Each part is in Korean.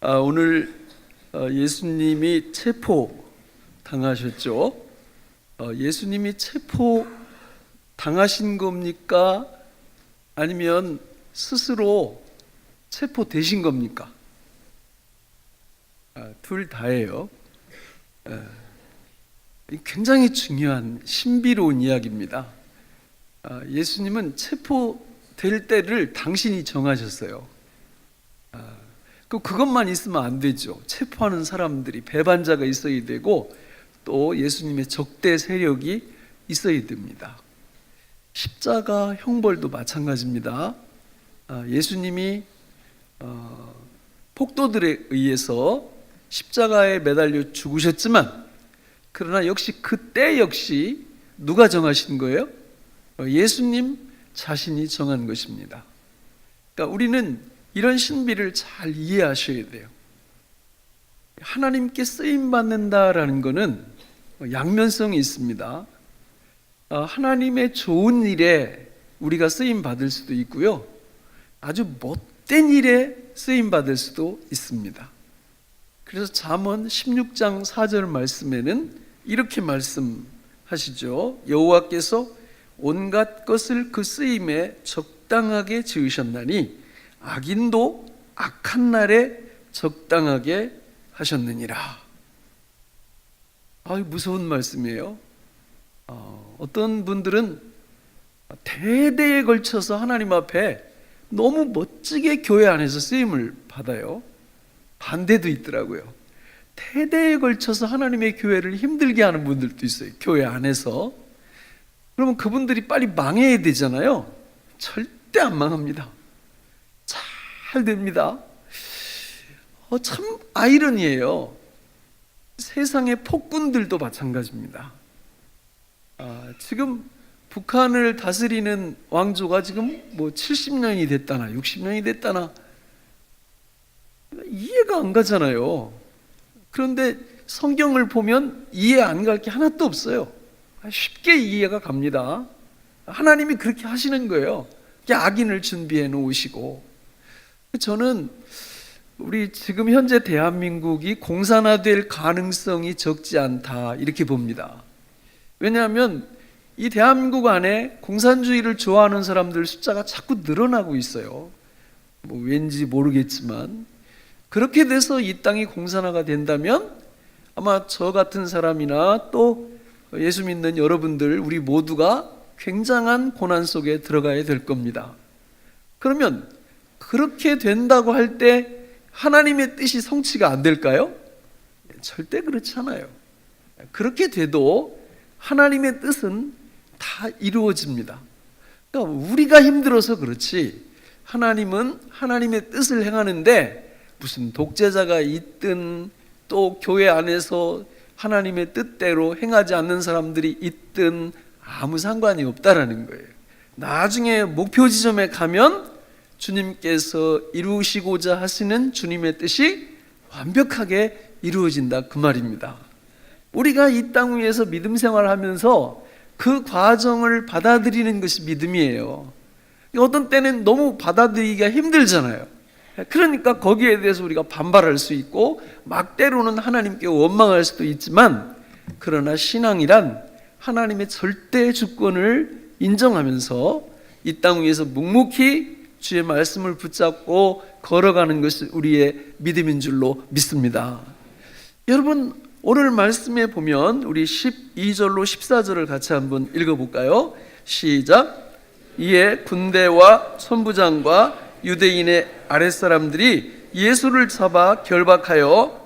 오늘 예수님이 체포 당하셨죠? 예수님이 체포 당하신 겁니까? 아니면 스스로 체포되신 겁니까? 둘 다예요. 굉장히 중요한 신비로운 이야기입니다. 예수님은 체포될 때를 당신이 정하셨어요. 그것만 있으면 안 되죠. 체포하는 사람들이 배반자가 있어야 되고 또 예수님의 적대 세력이 있어야 됩니다. 십자가 형벌도 마찬가지입니다. 예수님이 폭도들에 의해서 십자가에 매달려 죽으셨지만 그러나 역시 그때 역시 누가 정하신 거예요? 예수님 자신이 정한 것입니다. 그러니까 우리는 이런 신비를 잘 이해하셔야 돼요. 하나님께 쓰임받는다라는 것은 양면성이 있습니다. 하나님의 좋은 일에 우리가 쓰임받을 수도 있고요, 아주 못된 일에 쓰임받을 수도 있습니다. 그래서 잠언 16장 4절 말씀에는 이렇게 말씀하시죠. 여호와께서 온갖 것을 그 쓰임에 적당하게 지으셨나니 악인도 악한 날에 적당하게 하셨느니라. 무서운 말씀이에요. 어떤 분들은 대대에 걸쳐서 하나님 앞에 너무 멋지게 교회 안에서 쓰임을 받아요. 반대도 있더라고요. 대대에 걸쳐서 하나님의 교회를 힘들게 하는 분들도 있어요, 교회 안에서. 그러면 그분들이 빨리 망해야 되잖아요. 절대 안 망합니다. 잘 됩니다. 참 아이러니해요. 세상의 폭군들도 마찬가지입니다. 지금 북한을 다스리는 왕조가 지금 70년이 됐다나 60년이 됐다나 이해가 안 가잖아요. 그런데 성경을 보면 이해 안 갈 게 하나도 없어요. 쉽게 이해가 갑니다. 하나님이 그렇게 하시는 거예요. 악인을 준비해 놓으시고. 저는 우리 지금 현재 대한민국이 공산화될 가능성이 적지 않다 이렇게 봅니다. 왜냐하면 이 대한민국 안에 공산주의를 좋아하는 사람들 숫자가 자꾸 늘어나고 있어요. 왠지 모르겠지만 그렇게 돼서 이 땅이 공산화가 된다면 아마 저 같은 사람이나 또 예수 믿는 여러분들 우리 모두가 굉장한 고난 속에 들어가야 될 겁니다. 그러면 그렇게 된다고 할 때 하나님의 뜻이 성취가 안 될까요? 절대 그렇지 않아요. 그렇게 돼도 하나님의 뜻은 다 이루어집니다. 그러니까 우리가 힘들어서 그렇지 하나님은 하나님의 뜻을 행하는데 무슨 독재자가 있든 또 교회 안에서 하나님의 뜻대로 행하지 않는 사람들이 있든 아무 상관이 없다라는 거예요. 나중에 목표 지점에 가면 주님께서 이루시고자 하시는 주님의 뜻이 완벽하게 이루어진다 그 말입니다. 우리가 이 땅 위에서 믿음 생활하면서 그 과정을 받아들이는 것이 믿음이에요. 어떤 때는 너무 받아들이기가 힘들잖아요. 그러니까 거기에 대해서 우리가 반발할 수 있고 막 때로는 하나님께 원망할 수도 있지만, 그러나 신앙이란 하나님의 절대 주권을 인정하면서 이 땅 위에서 묵묵히 주의 말씀을 붙잡고 걸어가는 것이 우리의 믿음인 줄로 믿습니다. 여러분, 오늘 말씀에 보면 우리 12절로 14절을 같이 한번 읽어볼까요? 시작. 이에 군대와 천부장과 유대인의 아랫사람들이 예수를 잡아 결박하여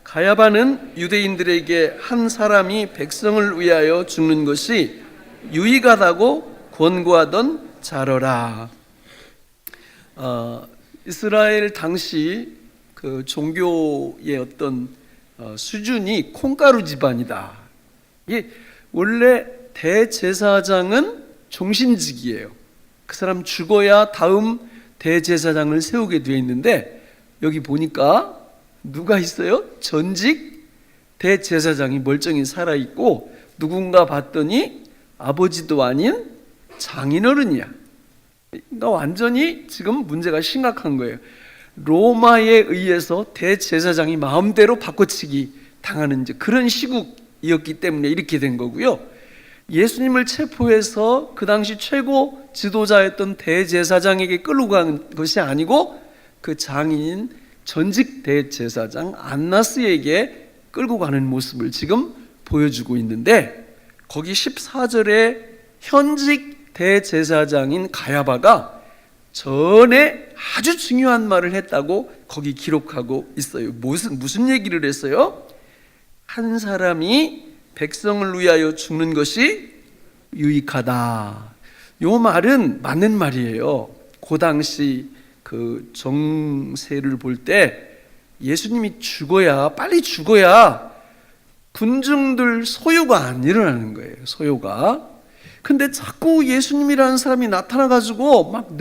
가야바는 유대인들에게 한 사람이 백성을 위하여 죽는 것이 유익하다고 권고하던 자러라. 이스라엘 당시 그 종교의 어떤 수준이 콩가루 집안이다. 이게 원래 대제사장은 종신직이에요. 그 사람 죽어야 다음 대제사장을 세우게 되어 있는데, 여기 보니까 누가 있어요? 전직 대제사장이 멀쩡히 살아있고, 누군가 봤더니 아버지도 아닌 장인어른이야. 그러니까 완전히 지금 문제가 심각한 거예요. 로마에 의해서 대제사장이 마음대로 바꿔치기 당하는 이제 그런 시국이었기 때문에 이렇게 된 거고요. 예수님을 체포해서 그 당시 최고 지도자였던 대제사장에게 끌고 간 것이 아니고 그 장인 전직 대제사장 안나스에게 끌고 가는 모습을 지금 보여주고 있는데, 거기 14절에 현직 대제사장인 가야바가 전에 아주 중요한 말을 했다고 거기 기록하고 있어요. 무슨 얘기를 했어요? 한 사람이 백성을 위하여 죽는 것이 유익하다. 요 말은 맞는 말이에요. 그 당시 그 정세를 볼 때 예수님이 빨리 죽어야 군중들 소요가 안 일어나는 거예요. 소요가. 근데 자꾸 예수님이라는 사람이 나타나가지고 막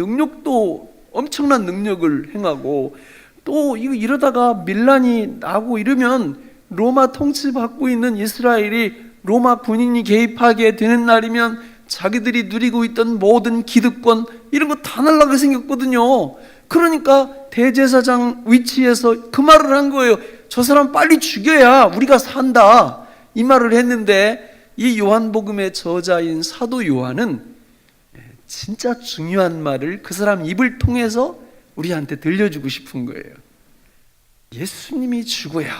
엄청난 능력을 행하고, 또 이러다가 밀란이 나고 이러면 로마 통치받고 있는 이스라엘이 로마 군인이 개입하게 되는 날이면 자기들이 누리고 있던 모든 기득권 이런 거 다 날라가게 생겼거든요. 그러니까 대제사장 위치에서 그 말을 한 거예요. 저 사람 빨리 죽여야 우리가 산다, 이 말을 했는데, 이 요한복음의 저자인 사도 요한은 진짜 중요한 말을 그 사람 입을 통해서 우리한테 들려주고 싶은 거예요. 예수님이 죽어야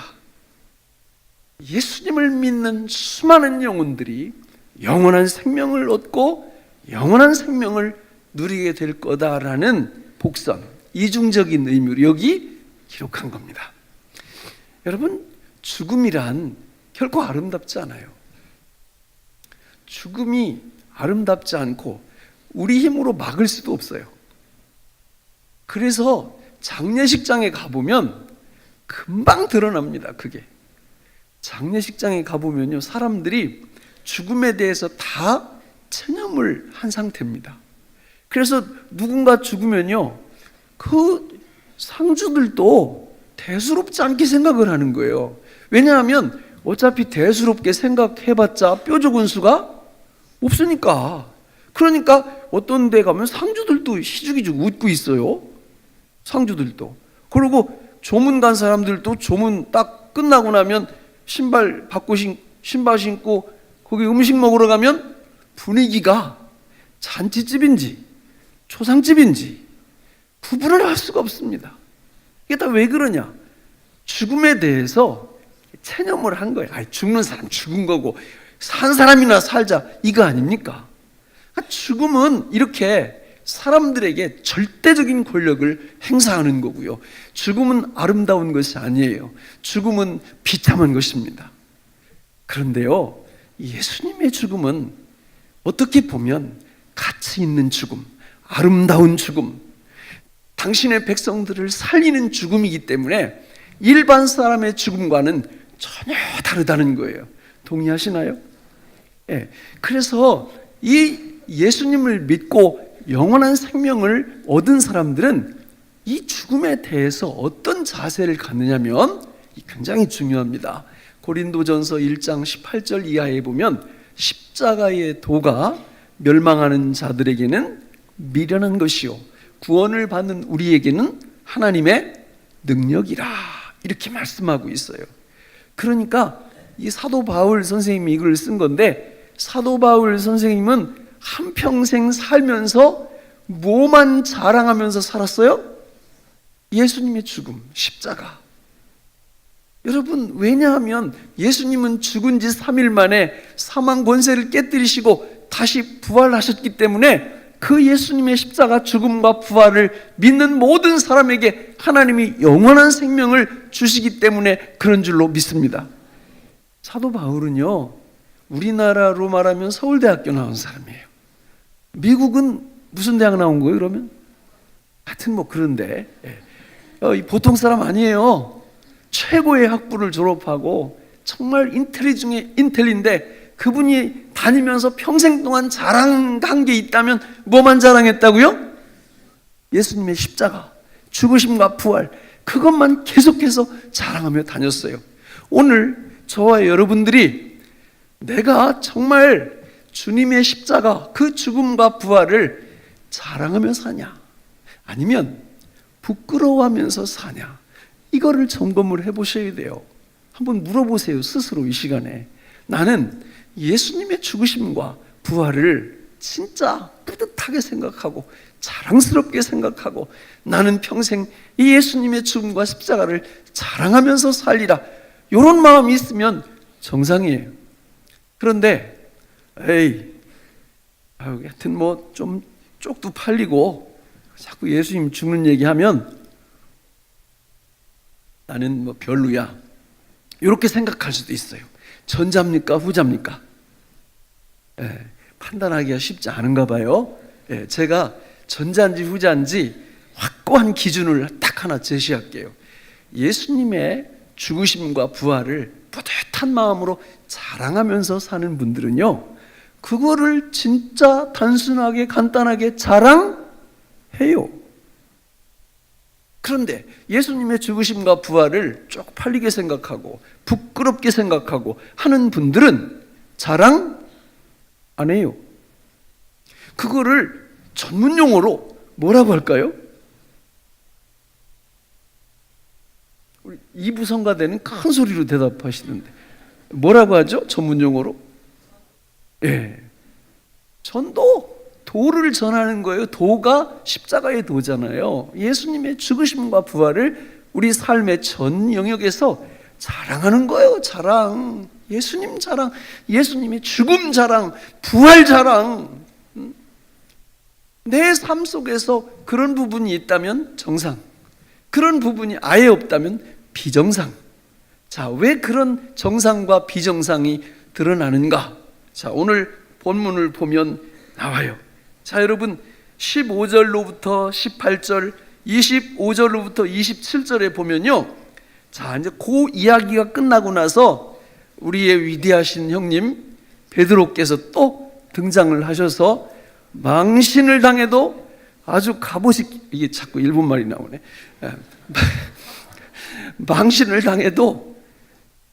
예수님을 믿는 수많은 영혼들이 영원한 생명을 얻고 영원한 생명을 누리게 될 거다라는 복선, 이중적인 의미로 여기 기록한 겁니다. 여러분, 죽음이란 결코 아름답지 않아요. 죽음이 아름답지 않고 우리 힘으로 막을 수도 없어요. 그래서 장례식장에 가보면 금방 드러납니다. 그게 장례식장에 가보면요, 사람들이 죽음에 대해서 다 체념을 한 상태입니다. 그래서 누군가 죽으면요, 그 상주들도 대수롭지 않게 생각을 하는 거예요. 왜냐하면 어차피 대수롭게 생각해봤자 뾰족한 수가 없으니까. 그러니까 어떤 데 가면 상주들도 희죽희죽 웃고 있어요. 상주들도. 그리고 조문 간 사람들도 조문 딱 끝나고 나면 신발 신고 거기 음식 먹으러 가면 분위기가 잔치집인지 초상집인지 구분을 할 수가 없습니다. 이게 다 왜 그러냐? 죽음에 대해서 체념을 한 거예요. 죽는 사람 죽은 거고 산 사람이나 살자, 이거 아닙니까? 죽음은 이렇게 사람들에게 절대적인 권력을 행사하는 거고요. 죽음은 아름다운 것이 아니에요. 죽음은 비참한 것입니다. 그런데요, 예수님의 죽음은 어떻게 보면 가치 있는 죽음, 아름다운 죽음, 당신의 백성들을 살리는 죽음이기 때문에 일반 사람의 죽음과는 전혀 다르다는 거예요. 동의하시나요? 예. 그래서 이 예수님을 믿고 영원한 생명을 얻은 사람들은 이 죽음에 대해서 어떤 자세를 갖느냐면 굉장히 중요합니다. 고린도전서 1장 18절 이하에 보면 십자가의 도가 멸망하는 자들에게는 미련한 것이요 구원을 받는 우리에게는 하나님의 능력이라, 이렇게 말씀하고 있어요. 그러니까 이 사도 바울 선생님이 이걸 쓴 건데, 사도 바울 선생님은 한평생 살면서 뭐만 자랑하면서 살았어요? 예수님의 죽음, 십자가. 여러분, 왜냐하면 예수님은 죽은 지 3일 만에 사망 권세를 깨뜨리시고 다시 부활하셨기 때문에 그 예수님의 십자가 죽음과 부활을 믿는 모든 사람에게 하나님이 영원한 생명을 주시기 때문에 그런 줄로 믿습니다. 사도 바울은요, 우리나라로 말하면 서울대학교 나온 사람이에요. 미국은 무슨 대학 나온 거예요, 그러면? 하여튼 뭐 그런데 보통 사람 아니에요. 최고의 학부를 졸업하고 정말 인텔리 중에 인텔리인데, 그분이 다니면서 평생 동안 자랑한 게 있다면 뭐만 자랑했다고요? 예수님의 십자가, 죽으심과 부활, 그것만 계속해서 자랑하며 다녔어요. 오늘 저와 여러분들이 내가 정말 주님의 십자가, 그 죽음과 부활을 자랑하며 사냐, 아니면 부끄러워하면서 사냐, 이거를 점검을 해보셔야 돼요. 한번 물어보세요, 스스로. 이 시간에 나는 예수님의 죽으심과 부활을 진짜 뿌듯하게 생각하고 자랑스럽게 생각하고 나는 평생 이 예수님의 죽음과 십자가를 자랑하면서 살리라, 이런 마음이 있으면 정상이에요. 그런데 하여튼 뭐 좀 쪽도 팔리고 자꾸 예수님 죽는 얘기하면 나는 뭐 별로야, 이렇게 생각할 수도 있어요. 전자입니까 후자입니까? 판단하기가 쉽지 않은가 봐요. 제가 전자인지 후자인지 확고한 기준을 딱 하나 제시할게요. 예수님의 죽으심과 부활을 뿌듯한 마음으로 자랑하면서 사는 분들은요, 그거를 진짜 단순하게 간단하게 자랑해요. 그런데 예수님의 죽으심과 부활을 쪽팔리게 생각하고 부끄럽게 생각하고 하는 분들은 자랑 안 해요. 그거를 전문 용어로 뭐라고 할까요? 우리 이부 성가대는 큰 소리로 대답하시는데 뭐라고 하죠? 전문 용어로? 전도, 도를 전하는 거예요. 도가 십자가의 도잖아요. 예수님의 죽으심과 부활을 우리 삶의 전 영역에서 자랑하는 거예요. 자랑, 예수님 자랑, 예수님의 죽음 자랑, 부활 자랑. 내 삶 속에서 그런 부분이 있다면 정상, 그런 부분이 아예 없다면 비정상. 자, 왜 그런 정상과 비정상이 드러나는가? 자, 오늘 본문을 보면 나와요. 자, 여러분 15절로부터 18절, 25절로부터 27절에 보면요, 자, 이제 그 이야기가 끝나고 나서 우리의 위대하신 형님 베드로께서 또 등장을 하셔서 망신을 당해도 아주 갑오식, 이게 자꾸 일본말이 나오네. 망신을 당해도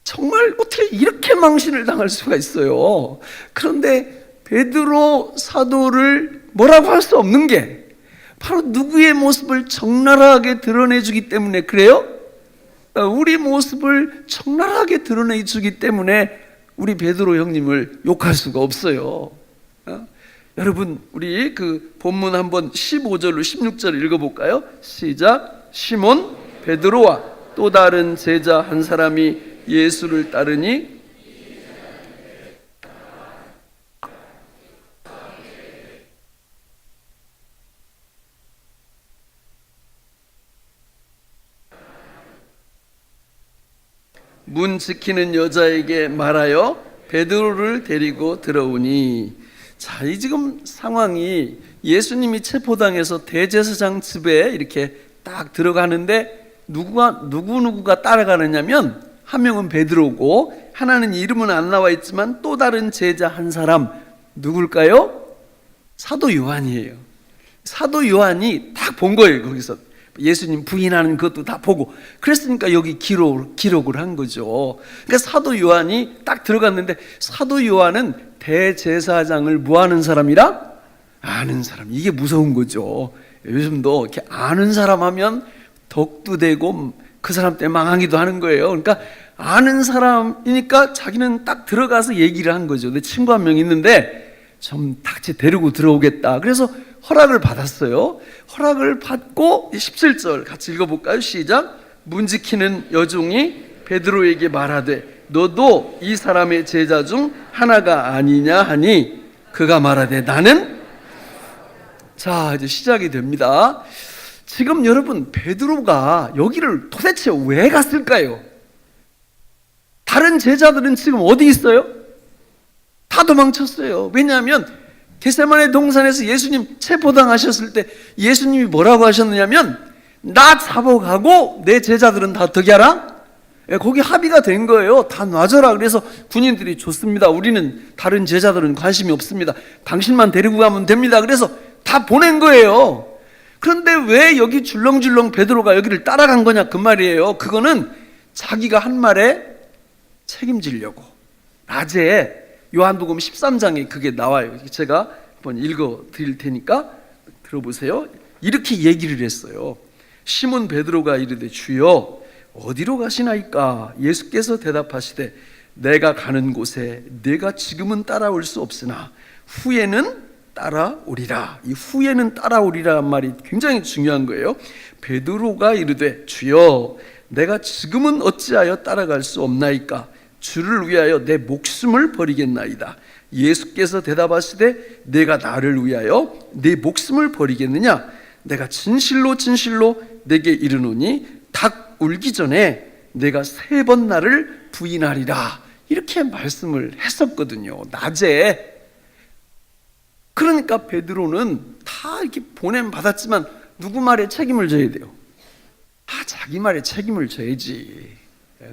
정말 어떻게 이렇게 망신을 당할 수가 있어요. 그런데 베드로 사도를 뭐라고 할 수 없는 게 바로 누구의 모습을 적나라하게 드러내주기 때문에 그래요? 우리 모습을 적나라하게 드러내주기 때문에 우리 베드로 형님을 욕할 수가 없어요. 여러분, 우리 그 본문 한번 15절로 16절 읽어볼까요? 시작. 시몬 베드로와 또 다른 제자 한 사람이 예수를 따르니 문 지키는 여자에게 말하여 베드로를 데리고 들어오니. 자, 이 지금 상황이 예수님이 체포당해서 대제사장 집에 이렇게 딱 들어가는데 누구가 따라가느냐면 한 명은 베드로고 하나는 이름은 안 나와 있지만 또 다른 제자 한 사람, 누굴까요? 사도 요한이에요. 사도 요한이 딱 본 거예요. 거기서 예수님 부인하는 것도 다 보고, 그랬으니까 여기 기록을 한 거죠. 그러니까 사도 요한이 딱 들어갔는데, 사도 요한은 대제사장을 뭐 하는 사람이라? 아는 사람. 이게 무서운 거죠. 요즘도 이렇게 아는 사람 하면 덕도 되고 그 사람 때문에 망하기도 하는 거예요. 그러니까 아는 사람이니까 자기는 딱 들어가서 얘기를 한 거죠. 내 친구 한 명 있는데 좀 같이 데리고 들어오겠다. 그래서 허락을 받았어요. 허락을 받고 17절 같이 읽어볼까요? 시작. 문 지키는 여종이 베드로에게 말하되 너도 이 사람의 제자 중 하나가 아니냐 하니 그가 말하되 나는. 자, 이제 시작이 됩니다. 지금 여러분, 베드로가 여기를 도대체 왜 갔을까요? 다른 제자들은 지금 어디 있어요? 다 도망쳤어요. 왜냐하면 겟세마네 동산에서 예수님 체포당하셨을 때 예수님이 뭐라고 하셨느냐면 나 잡아가고 내 제자들은 다 어떻게 하라? 거기 합의가 된 거예요. 다 놔줘라. 그래서 군인들이 좋습니다. 우리는 다른 제자들은 관심이 없습니다. 당신만 데리고 가면 됩니다. 그래서 다 보낸 거예요. 그런데 왜 여기 줄렁줄렁 베드로가 여기를 따라간 거냐 그 말이에요. 그거는 자기가 한 말에 책임지려고. 낮에 요한복음 13장에 그게 나와요. 제가 한번 읽어 드릴 테니까 들어보세요. 이렇게 얘기를 했어요. 시몬 베드로가 이르되 주여 어디로 가시나이까? 예수께서 대답하시되 내가 가는 곳에 내가 지금은 따라올 수 없으나 후에는 따라오리라. 이 후에는 따라오리라는 말이 굉장히 중요한 거예요. 베드로가 이르되 주여 내가 지금은 어찌하여 따라갈 수 없나이까? 주를 위하여 내 목숨을 버리겠나이다. 예수께서 대답하시되 내가 나를 위하여 내 목숨을 버리겠느냐? 내가 진실로 진실로 내게 이르노니 닭 울기 전에 내가 3번 나를 부인하리라. 이렇게 말씀을 했었거든요, 낮에. 그러니까 베드로는 다 이렇게 보냄 받았지만 누구 말에 책임을 져야 돼요? 자기 말에 책임을 져야지.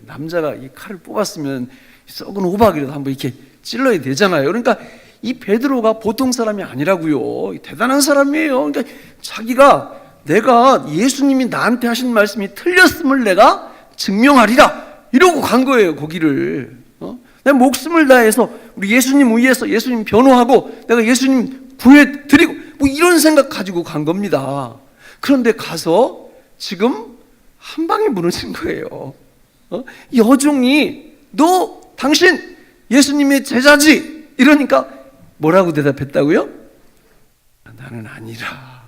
남자가 이 칼을 뽑았으면 썩은 호박이라도 한번 이렇게 찔러야 되잖아요. 그러니까 이 베드로가 보통 사람이 아니라고요. 대단한 사람이에요. 그러니까 자기가 내가 예수님이 나한테 하신 말씀이 틀렸음을 내가 증명하리라 이러고 간 거예요, 거기를. 내 목숨을 다해서 우리 예수님 위해서 예수님 변호하고 내가 예수님 구해드리고 뭐 이런 생각 가지고 간 겁니다. 그런데 가서 지금 한 방에 무너진 거예요. 여종이 너 당신 예수님의 제자지 이러니까 뭐라고 대답했다고요? 나는 아니라.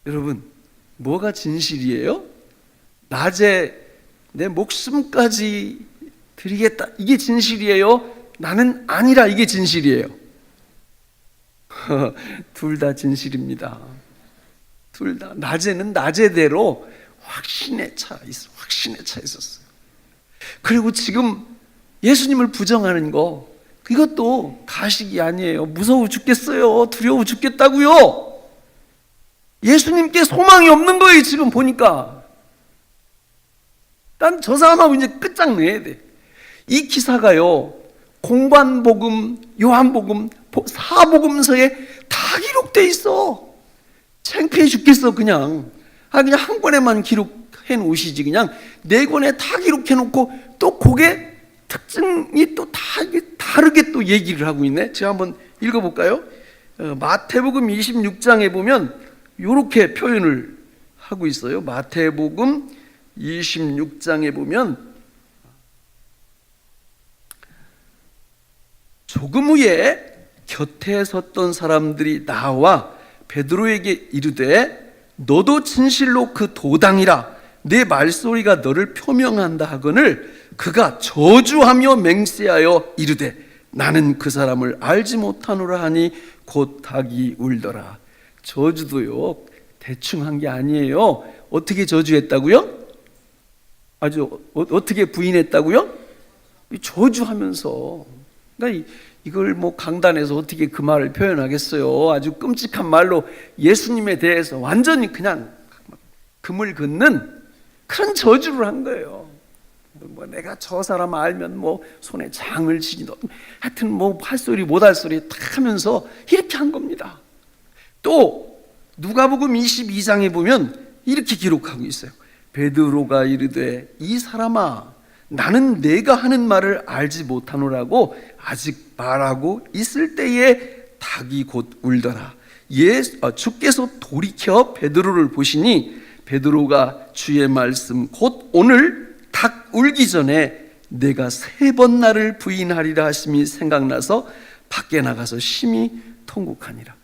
여러분, 뭐가 진실이에요? 낮에 내 목숨까지 드리겠다 이게 진실이에요? 나는 아니라 이게 진실이에요? 둘 다 진실입니다. 둘 다. 낮에는 낮에대로 확신에 차 있었어요. 그리고 지금 예수님을 부정하는 거 이것도 가식이 아니에요. 무서워 죽겠어요. 두려워 죽겠다고요. 예수님께 소망이 없는 거예요, 지금 보니까. 난 저 사람하고 이제 끝장내야 돼. 이 기사가요, 공관복음, 요한복음, 사복음서에 다 기록돼 있어. 창피해 죽겠어, 그냥. 그냥 한 권에만 기록해 놓으시지. 그냥 4권에 다 기록해 놓고 또 그게 특징이 또 다 다르게 또 얘기를 하고 있네. 제가 한번 읽어볼까요? 마태복음 26장에 보면 이렇게 표현을 하고 있어요. 마태복음 26장에 보면 조금 후에 곁에 섰던 사람들이 나와 베드로에게 이르되 너도 진실로 그 도당이라 내 말소리가 너를 표명한다 하거늘 그가 저주하며 맹세하여 이르되 나는 그 사람을 알지 못하노라 하니 곧 닭이 울더라. 저주도요 대충 한 게 아니에요. 어떻게 저주했다고요? 아주 어떻게 부인했다고요? 저주하면서. 그러니까 이걸 뭐 강단에서 어떻게 그 말을 표현하겠어요? 아주 끔찍한 말로 예수님에 대해서 완전히 그냥 금을 긋는 그런 저주를 한 거예요. 뭐 내가 저 사람 알면 뭐 손에 장을 지니도 하여튼 뭐 할 소리 못 할 소리 다 하면서 이렇게 한 겁니다. 또 누가복음 22장에 보면 이렇게 기록하고 있어요. 베드로가 이르되 이 사람아 나는 내가 하는 말을 알지 못하노라고 아직 말하고 있을 때에 닭이 곧 울더라. 주께서 돌이켜 베드로를 보시니 베드로가 주의 말씀 곧 오늘 닭 울기 전에 내가 3번 나를 부인하리라 하심이 생각나서 밖에 나가서 심히 통곡하니라.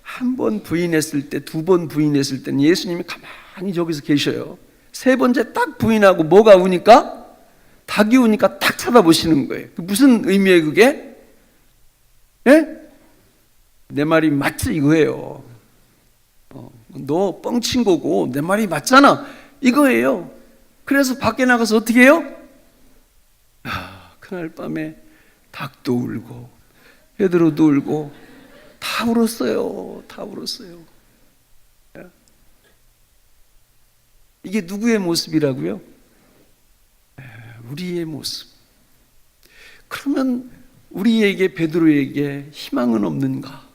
한 번 부인했을 때, 2번 부인했을 때는 예수님이 가만히 저기서 계셔요. 3번째 딱 부인하고 뭐가 우니까? 닭이 우니까 딱 쳐다보시는 거예요. 무슨 의미예요 그게? 예? 내 말이 맞지 이거예요. 너 뻥친 거고 내 말이 맞잖아 이거예요. 그래서 밖에 나가서 어떻게 해요? 그날 밤에 닭도 울고 베드로도 울고 다 울었어요. 다 울었어요. 이게 누구의 모습이라고요? 우리의 모습. 그러면 우리에게 베드로에게 희망은 없는가?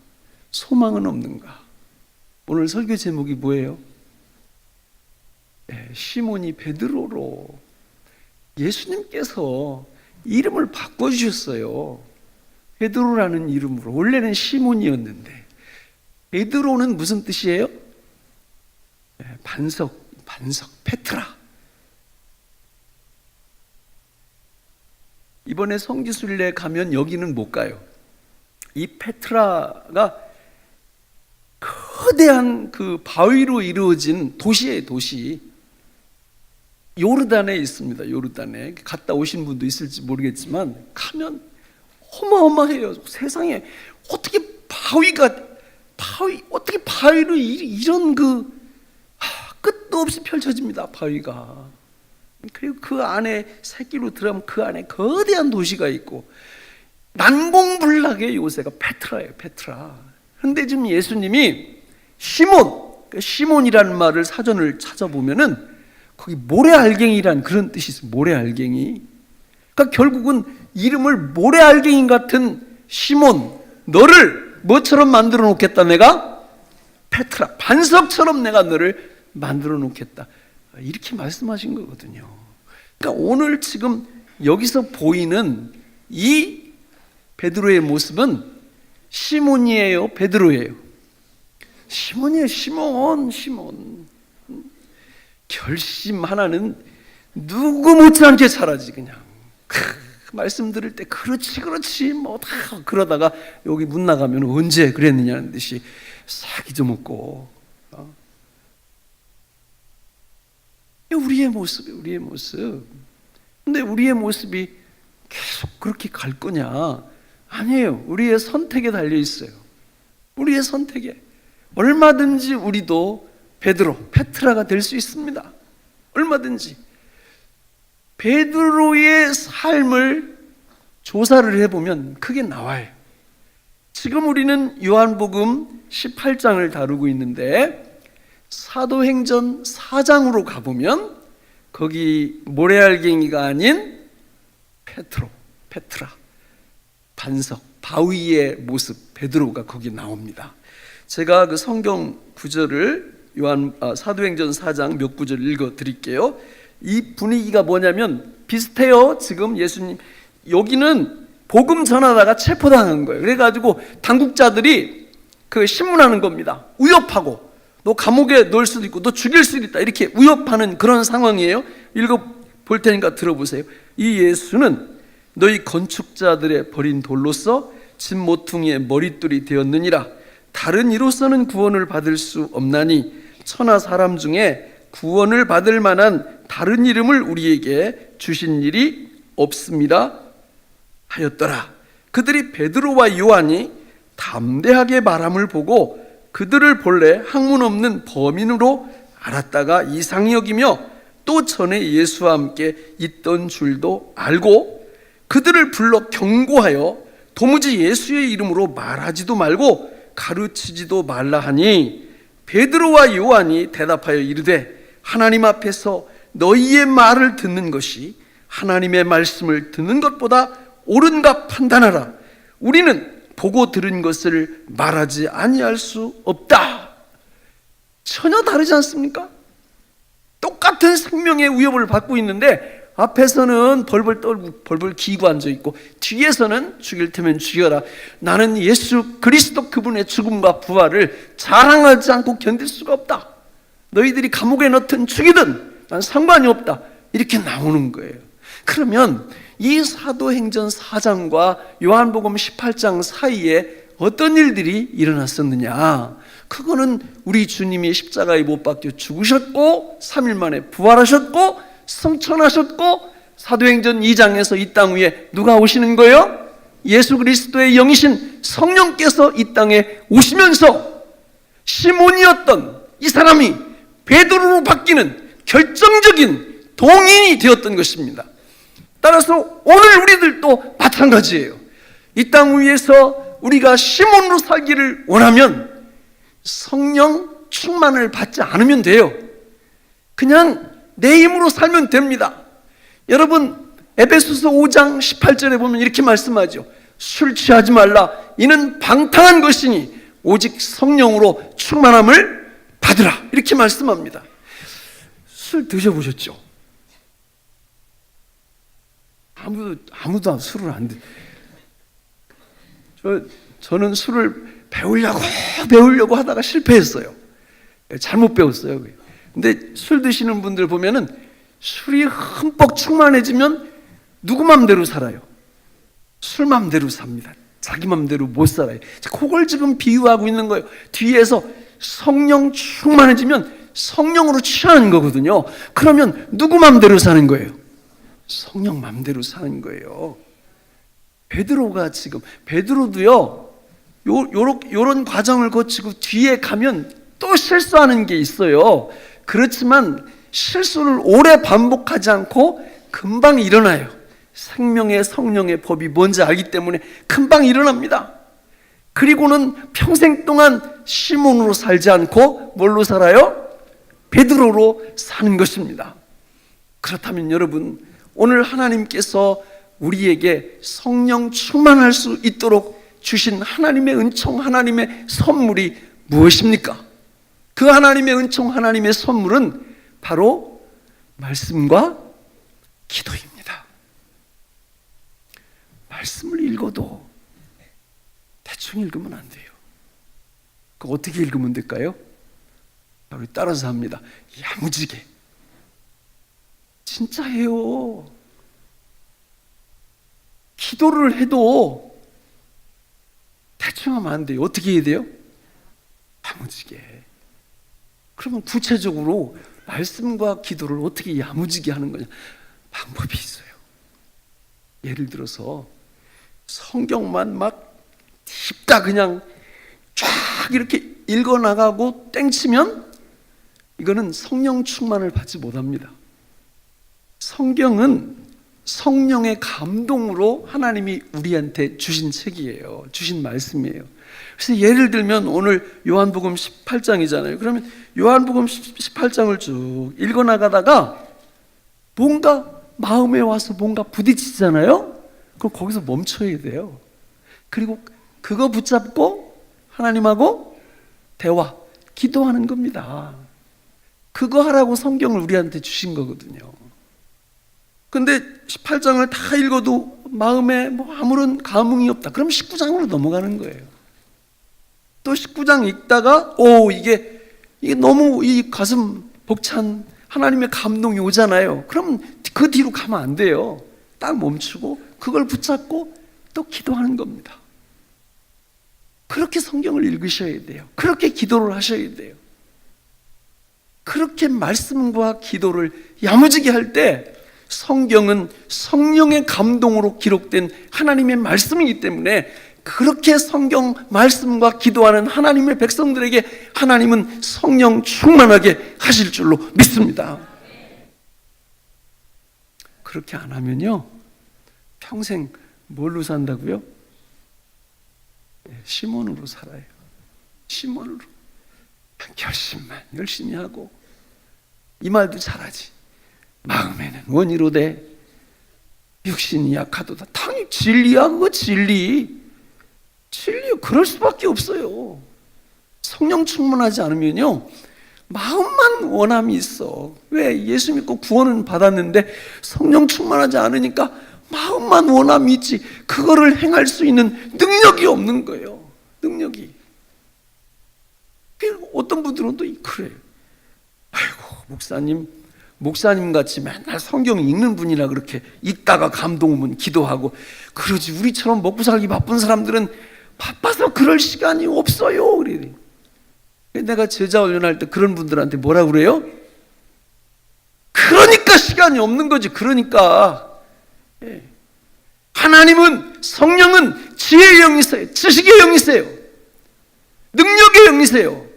소망은 없는가? 오늘 설교 제목이 뭐예요? 시몬이 베드로로 예수님께서 이름을 바꿔주셨어요. 베드로라는 이름으로. 원래는 시몬이었는데. 베드로는 무슨 뜻이에요? 반석, 페트라. 이번에 성지순례 가면 여기는 못 가요. 이 페트라가 거대한 그 바위로 이루어진 도시예요, 도시. 요르단에 있습니다. 요르단에 갔다 오신 분도 있을지 모르겠지만 가면 어마어마해요. 세상에 어떻게 어떻게 바위로 이런 끝도 없이 펼쳐집니다. 바위가. 그리고 그 안에 새끼로 들어가면 그 안에 거대한 도시가 있고 난공불락의 요새가 페트라예요. 페트라. 그런데 지금 예수님이 시몬이라는 말을 사전을 찾아보면은 거기 모래알갱이란 그런 뜻이 있어요. 모래알갱이. 그러니까 결국은 이름을 모래알갱이 같은 시몬, 너를 뭐처럼 만들어 놓겠다 내가? 페트라, 반석처럼 내가 너를 만들어 놓겠다. 이렇게 말씀하신 거거든요. 그러니까 오늘 지금 여기서 보이는 이 베드로의 모습은 시몬이에요, 베드로예요? 시몬이에요. 시몬. 결심 하나는 누구 못지않게 잘하지. 그냥 말씀 들을 때 그렇지 뭐 다 그러다가 여기 문 나가면 언제 그랬느냐는 듯이 싹 잊어먹고. 우리의 모습. 근데 우리의 모습이 계속 그렇게 갈 거냐? 아니에요. 우리의 선택에 달려 있어요. 우리의 선택에. 얼마든지 우리도 베드로, 페트라가 될 수 있습니다. 얼마든지. 베드로의 삶을 조사를 해보면 그게 나와요. 지금 우리는 요한복음 18장을 다루고 있는데 사도행전 4장으로 가보면 거기 모래알갱이가 아닌 페트라, 반석, 바위의 모습, 베드로가 거기 나옵니다. 제가 그 성경 구절을 사도행전 4장 몇 구절 읽어 드릴게요. 이 분위기가 뭐냐면 비슷해요. 지금 예수님 여기는 복음 전하다가 체포당한 거예요. 그래가지고 당국자들이 그 신문하는 겁니다. 위협하고 너 감옥에 넣을 수도 있고 너 죽일 수도 있다 이렇게 위협하는 그런 상황이에요. 읽어 볼 테니까 들어보세요. 이 예수는 너희 건축자들의 버린 돌로서 집 모퉁이의 머릿돌이 되었느니라. 다른 이로서는 구원을 받을 수 없나니 천하 사람 중에 구원을 받을 만한 다른 이름을 우리에게 주신 일이 없습니다 하였더라. 그들이 베드로와 요한이 담대하게 말함을 보고 그들을 본래 학문 없는 범인으로 알았다가 이상히 여기며 또 전에 예수와 함께 있던 줄도 알고 그들을 불러 경고하여 도무지 예수의 이름으로 말하지도 말고 가르치지도 말라 하니 베드로와 요한이 대답하여 이르되 하나님 앞에서 너희의 말을 듣는 것이 하나님의 말씀을 듣는 것보다 옳은가 판단하라. 우리는 보고 들은 것을 말하지 아니할 수 없다. 전혀 다르지 않습니까? 똑같은 생명의 위협을 받고 있는데 앞에서는 벌벌 떨고 벌벌 기고 앉아있고 뒤에서는 죽일 테면 죽여라. 나는 예수 그리스도 그분의 죽음과 부활을 자랑하지 않고 견딜 수가 없다. 너희들이 감옥에 넣든 죽이든 난 상관이 없다. 이렇게 나오는 거예요. 그러면 이 사도행전 4장과 요한복음 18장 사이에 어떤 일들이 일어났었느냐? 그거는 우리 주님이 십자가에 못 박혀 죽으셨고 3일 만에 부활하셨고 승천하셨고 사도행전 2장에서 이 땅 위에 누가 오시는 거예요? 예수 그리스도의 영이신 성령께서 이 땅에 오시면서 시몬이었던 이 사람이 베드로로 바뀌는 결정적인 동인이 되었던 것입니다. 따라서 오늘 우리들도 마찬가지예요. 이 땅 위에서 우리가 시몬으로 살기를 원하면 성령 충만을 받지 않으면 돼요. 그냥 내 힘으로 살면 됩니다. 여러분 에베소서 5장 18절에 보면 이렇게 말씀하죠. 술 취하지 말라. 이는 방탕한 것이니 오직 성령으로 충만함을 받으라. 이렇게 말씀합니다. 술 드셔보셨죠? 아무도 술을 안 드. 저는 술을 배우려고 하다가 실패했어요. 잘못 배웠어요. 근데 술 드시는 분들 보면은 술이 흠뻑 충만해지면 누구 맘대로 살아요. 술 맘대로 삽니다. 자기 맘대로 못 살아요. 그걸 지금 비유하고 있는 거예요. 뒤에서 성령 충만해지면 성령으로 취하는 거거든요. 그러면 누구 맘대로 사는 거예요? 성령 맘대로 사는 거예요. 베드로도요, 요런 과정을 거치고 뒤에 가면 또 실수하는 게 있어요. 그렇지만 실수를 오래 반복하지 않고 금방 일어나요. 생명의 성령의 법이 뭔지 알기 때문에 금방 일어납니다. 그리고는 평생 동안 시몬으로 살지 않고 뭘로 살아요? 베드로로 사는 것입니다. 그렇다면 여러분, 오늘 하나님께서 우리에게 성령 충만할 수 있도록 주신 하나님의 은총, 하나님의 선물이 무엇입니까? 그 하나님의 은총, 하나님의 선물은 바로 말씀과 기도입니다. 말씀을 읽어도 대충 읽으면 안 돼요. 그거 어떻게 읽으면 될까요? 우리 따라서 합니다. 야무지게. 진짜 해요. 기도를 해도 대충 하면 안 돼요. 어떻게 해야 돼요? 야무지게. 그러면 구체적으로 말씀과 기도를 어떻게 야무지게 하는 거냐? 방법이 있어요. 예를 들어서 성경만 막 딥다 그냥 쫙 이렇게 읽어나가고 땡치면 이거는 성령 충만을 받지 못합니다. 성경은 성령의 감동으로 하나님이 우리한테 주신 책이에요. 주신 말씀이에요. 그래서 예를 들면 오늘 요한복음 18장이잖아요. 그러면 요한복음 18장을 쭉 읽어나가다가 뭔가 마음에 와서 뭔가 부딪히잖아요. 그럼 거기서 멈춰야 돼요. 그리고 그거 붙잡고 하나님하고 대화, 기도하는 겁니다. 그거 하라고 성경을 우리한테 주신 거거든요. 근데 18장을 다 읽어도 마음에 아무런 감흥이 없다. 그럼 19장으로 넘어가는 거예요. 또 19장 읽다가 이게 너무 이 가슴 벅찬 하나님의 감동이 오잖아요. 그럼 그 뒤로 가면 안 돼요. 딱 멈추고 그걸 붙잡고 또 기도하는 겁니다. 그렇게 성경을 읽으셔야 돼요. 그렇게 기도를 하셔야 돼요. 그렇게 말씀과 기도를 야무지게 할 때 성경은 성령의 감동으로 기록된 하나님의 말씀이기 때문에 그렇게 성경 말씀과 기도하는 하나님의 백성들에게 하나님은 성령 충만하게 하실 줄로 믿습니다. 그렇게 안 하면요, 평생 뭘로 산다고요? 시몬으로 살아요. 시몬으로. 결심만 열심히 하고, 이 말도 잘하지. 마음에는 원이로되 육신이 약하도다. 당연히 진리야. 그거 진리요. 그럴 수밖에 없어요. 성령 충만하지 않으면요, 마음만 원함이 있어. 왜? 예수 믿고 구원은 받았는데 성령 충만하지 않으니까 마음만 원함이 있지 그거를 행할 수 있는 능력이 없는 거예요. 능력이. 어떤 분들은 또 그래요. 아이고, 목사님 같이 맨날 성경 읽는 분이라 그렇게 읽다가 감동 오면 기도하고 그러지, 우리처럼 먹고 살기 바쁜 사람들은 바빠서 그럴 시간이 없어요. 그래. 내가 제자 훈련할 때 그런 분들한테 뭐라 그래요? 그러니까 시간이 없는 거지. 그러니까 하나님은, 성령은 지혜의 영이세요. 지식의 영이세요. 능력의 영이세요.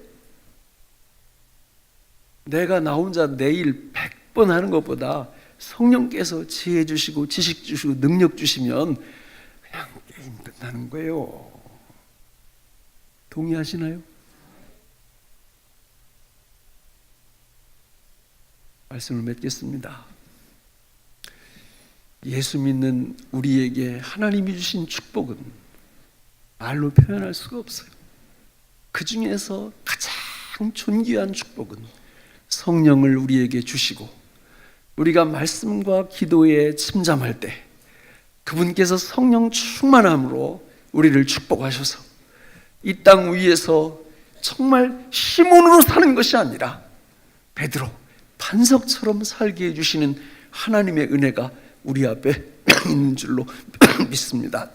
내가 나 혼자 내일 100번 하는 것보다 성령께서 지혜 주시고 지식 주시고 능력 주시면 그냥 게임 끝나는 거예요. 동의하시나요? 말씀을 맺겠습니다. 예수 믿는 우리에게 하나님이 주신 축복은 말로 표현할 수가 없어요. 그 중에서 가장 존귀한 축복은 성령을 우리에게 주시고 우리가 말씀과 기도에 침잠할 때 그분께서 성령 충만함으로 우리를 축복하셔서 이 땅 위에서 정말 시몬으로 사는 것이 아니라 베드로, 반석처럼 살게 해주시는 하나님의 은혜가 우리 앞에 있는 줄로 믿습니다.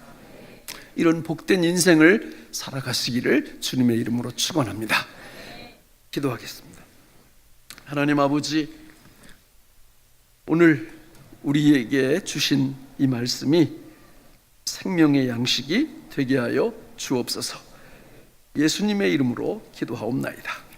이런 복된 인생을 살아가시기를 주님의 이름으로 축원합니다. 기도하겠습니다. 하나님 아버지, 오늘 우리에게 주신 이 말씀이 생명의 양식이 되게 하여 주옵소서. 예수님의 이름으로 기도하옵나이다.